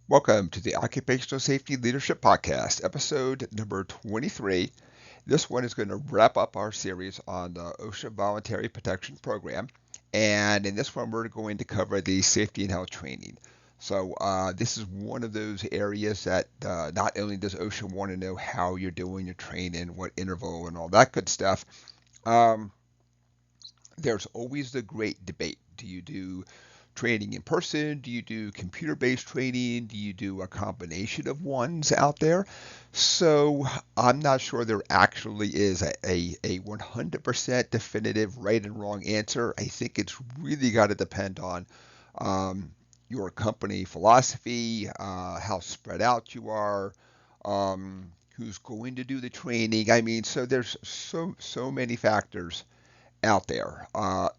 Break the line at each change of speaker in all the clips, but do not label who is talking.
Welcome to the Occupational Safety Leadership Podcast, episode number 23. This one is going to wrap up our series on the OSHA Voluntary Protection Program. And in this one, we're going to cover the safety and health training. So this is one of those areas that not only does OSHA want to know how you're doing your training, what interval, and all that good stuff, um, there's always the great debate. Do you do training in person? Do you do computer-based training? Do you do a combination of ones out there? So I'm not sure there actually is a 100% definitive right and wrong answer. I think it's really got to depend on um, your company philosophy, how spread out you are, who's going to do the training. I mean, so there's so many factors out there.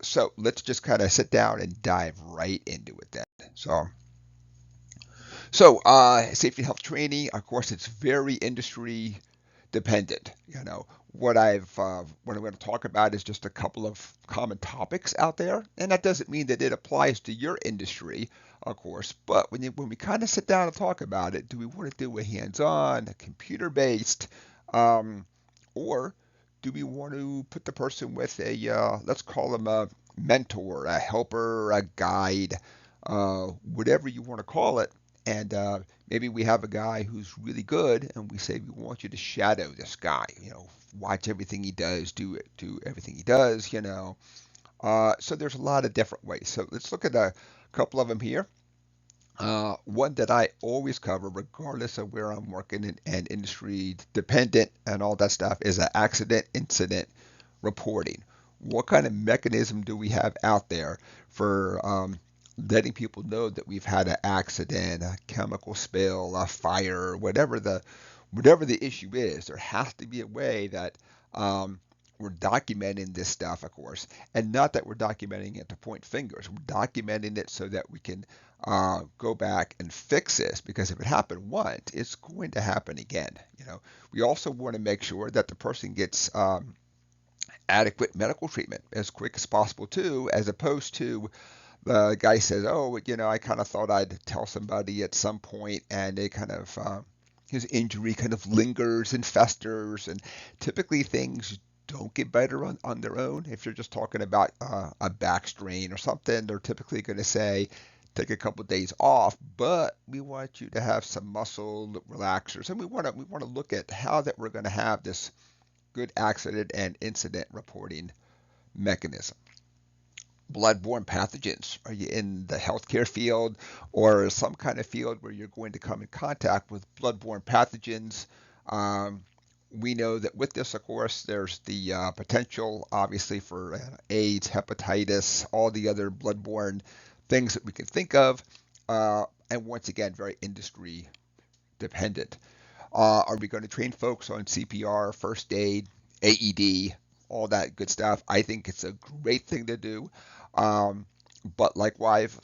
So let's just kind of sit down and dive right into it then. Safety and health training, of course, it's very industry dependent. What I'm going to talk about is just a couple of common topics out there, and that doesn't mean that it applies to your industry, of course. But when we kind of sit down and talk about it, do we want to do a hands-on, a computer-based, um, or do we want to put the person with a let's call them a mentor, a helper, a guide, whatever you want to call it, and maybe we have a guy who's really good, and we say we want you to shadow this guy. Watch everything he does, do everything he does. So there's a lot of different ways. So let's look at a couple of them here. One that I always cover, regardless of where I'm working and industry dependent and all that stuff, is an accident incident reporting. What kind of mechanism do we have out there for letting people know that we've had an accident, a chemical spill, a fire, whatever the issue is? There has to be a way that we're documenting this stuff, of course, and not that we're documenting it to point fingers. We're documenting it so that we can go back and fix this, because if it happened once, it's going to happen again. We also want to make sure that the person gets adequate medical treatment as quick as possible too, as opposed to the guy says, "Oh, I kind of thought I'd tell somebody at some point," and they kind of his injury kind of lingers and festers, and typically things don't get better on their own. If you're just talking about a back strain or something, they're typically going to say, take a couple of days off, but we want you to have some muscle relaxers, and we want to look at how that we're going to have this good accident and incident reporting mechanism. Bloodborne pathogens. Are you in the healthcare field or some kind of field where you're going to come in contact with bloodborne pathogens? Um, we know that with this, of course, there's the potential, obviously, for AIDS, hepatitis, all the other bloodborne things that we can think of. And once again, very industry dependent. Are we going to train folks on CPR, first aid, AED, all that good stuff? I think it's a great thing to do. Um, but likewise,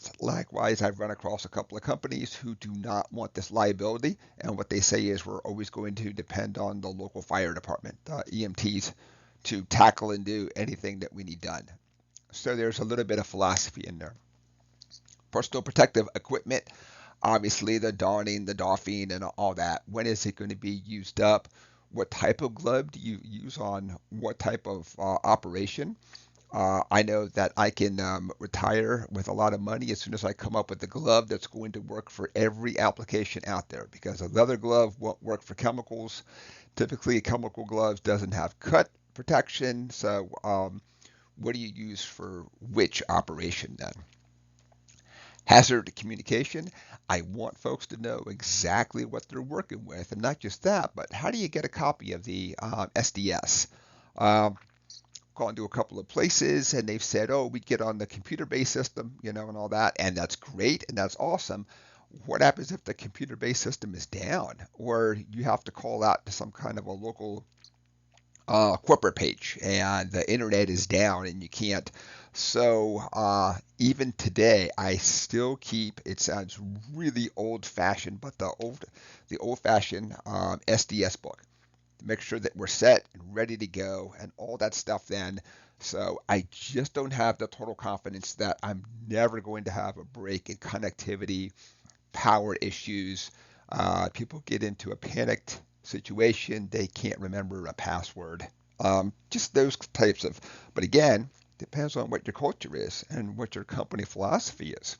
I've run across a couple of companies who do not want this liability, and what they say is we're always going to depend on the local fire department, EMTs, to tackle and do anything that we need done. So there's a little bit of philosophy in there. Personal protective equipment, obviously the donning, the doffing, and all that. When is it going to be used up? What type of glove do you use on what type of operation? I know that I can retire with a lot of money as soon as I come up with a glove that's going to work for every application out there, because a leather glove won't work for chemicals. Typically, a chemical glove doesn't have cut protection. So, what do you use for which operation then? Hazard communication. I want folks to know exactly what they're working with, and not just that, but how do you get a copy of the SDS? Um, Gone to a couple of places, and they've said, "Oh, we get on the computer-based system, and all that," and that's great and that's awesome. What happens if the computer-based system is down, or you have to call out to some kind of a local corporate page and the internet is down and you can't? So even today, I still keep. It sounds really old-fashioned, but the old-fashioned SDS book to make sure that we're set and ready to go and all that stuff then. So I just don't have the total confidence that I'm never going to have a break in connectivity power issues. People get into a panicked situation. They can't remember a password. Just those types of, but again, depends on what your culture is and what your company philosophy is.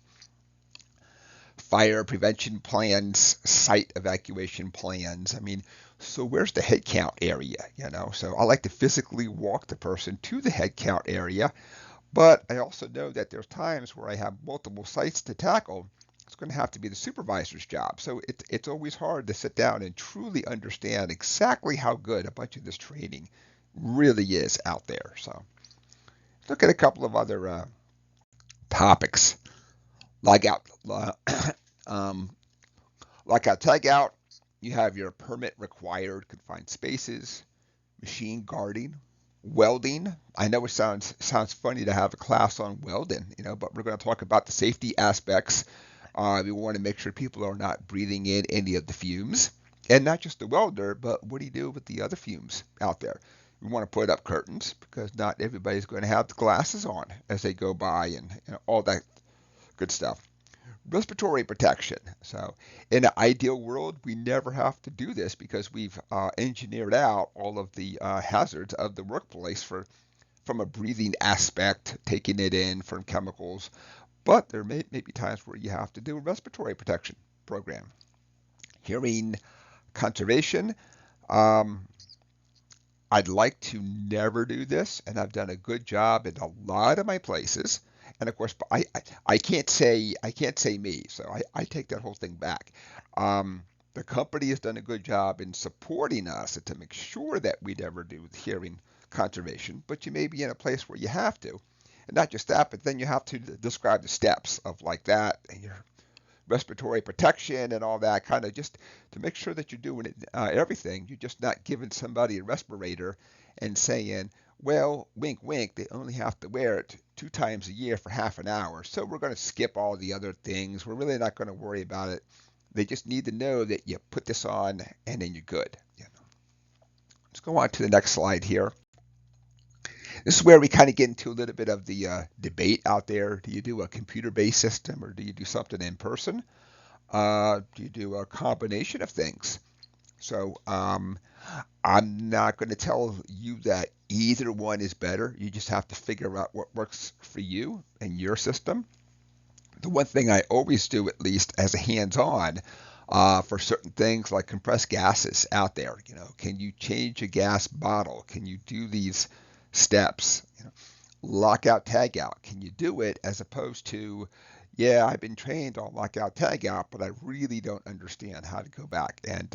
Fire prevention plans, site evacuation plans. I mean, so where's the head count area? So I like to physically walk the person to the head count area, but I also know that there's times where I have multiple sites to tackle. It's going to have to be the supervisor's job. So it's always hard to sit down and truly understand exactly how good a bunch of this training really is out there. So look at a couple of other topics. Logout, um, lockout, tagout. You have your permit required confined spaces, machine guarding, welding. I know it sounds funny to have a class on welding, but we're going to talk about the safety aspects. We want to make sure people are not breathing in any of the fumes, and not just the welder, but what do you do with the other fumes out there? We want to put up curtains because not everybody's going to have the glasses on as they go by, and all that good stuff. Respiratory protection. So in an ideal world, we never have to do this because we've engineered out all of the hazards of the workplace from a breathing aspect, taking it in from chemicals. But there may be times where you have to do a respiratory protection program. Hearing conservation. Um, I'd like to never do this, and I've done a good job in a lot of my places. And of course, I can't say me, so I take that whole thing back. The company has done a good job in supporting us to make sure that we never do hearing conservation, but you may be in a place where you have to. And not just that, but then you have to describe the steps of like that and your respiratory protection and all that kind of just to make sure that you're doing it, everything. You're just not giving somebody a respirator and saying, well, wink, wink, they only have to wear it 2 times a year for half an hour. So we're going to skip all the other things. We're really not going to worry about it. They just need to know that you put this on and then you're good. Let's go on to the next slide here. This is where we kind of get into a little bit of the debate out there. Do you do a computer-based system or do you do something in person? Do you do a combination of things? So I'm not going to tell you that either one is better. You just have to figure out what works for you and your system. The one thing I always do, at least as a hands-on, for certain things like compressed gases out there, can you change a gas bottle? Can you do these steps? Lockout, tagout. Can you do it as opposed to, yeah, I've been trained on lockout, tagout, but I really don't understand how to go back and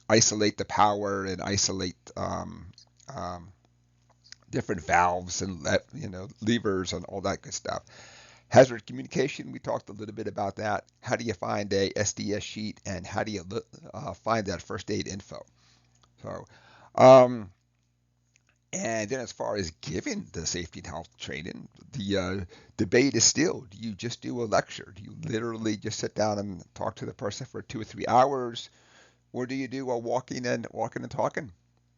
isolate the power and isolate different valves and levers and all that good stuff. Hazard communication, we talked a little bit about that. How do you find a SDS sheet and how do you find that first aid info? So, and then as far as giving the safety and health training, the debate is still, do you just do a lecture? Do you literally just sit down and talk to the person for 2 or 3 hours? Or do you do a walking and talking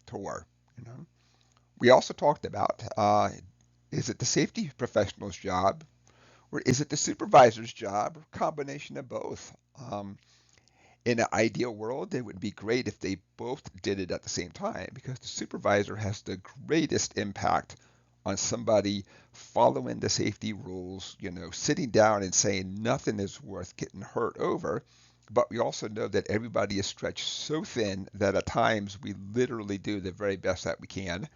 tour? We also talked about, is it the safety professional's job or is it the supervisor's job or combination of both? In an ideal world, it would be great if they both did it at the same time because the supervisor has the greatest impact on somebody following the safety rules, sitting down and saying nothing is worth getting hurt over. But we also know that everybody is stretched so thin that at times we literally do the very best that we can.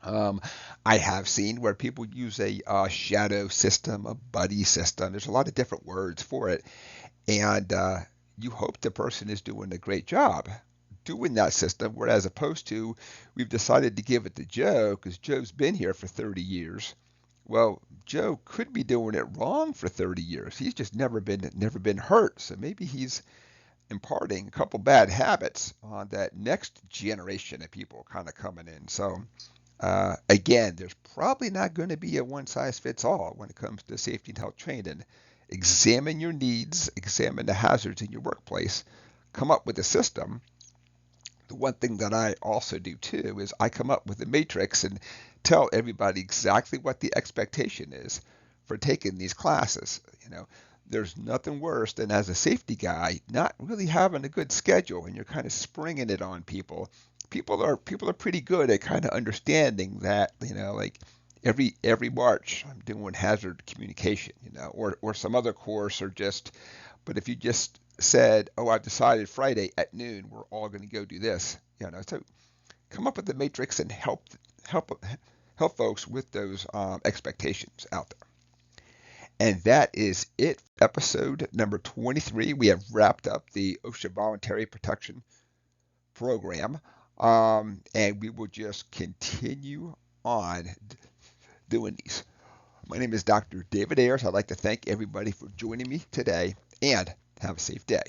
Um, I have seen where people use a shadow system, a buddy system. There's a lot of different words for it. And you hope the person is doing a great job doing that system, whereas opposed to we've decided to give it to Joe because Joe's been here for 30 years. Well, Joe could be doing it wrong for 30 years. He's just never been hurt. So maybe he's imparting a couple bad habits on that next generation of people kind of coming in. So again, there's probably not going to be a one size fits all when it comes to safety and health training. Examine your needs, examine the hazards in your workplace, come up with a system. The one thing that I also do too is I come up with a matrix and tell everybody exactly what the expectation is for taking these classes. there's nothing worse than as a safety guy not really having a good schedule and you're kind of springing it on people. People are pretty good at kind of understanding that, like every March I'm doing hazard communication, or some other course, or just, but if you just said, oh, I've decided Friday at noon we're all going to go do this, so come up with the matrix and help help folks with those expectations out there. And that is it. Episode number 23. We have wrapped up the OSHA Voluntary Protection Program, and we will just continue on doing these. My name is Dr. David Ayers. I'd like to thank everybody for joining me today, and have a safe day.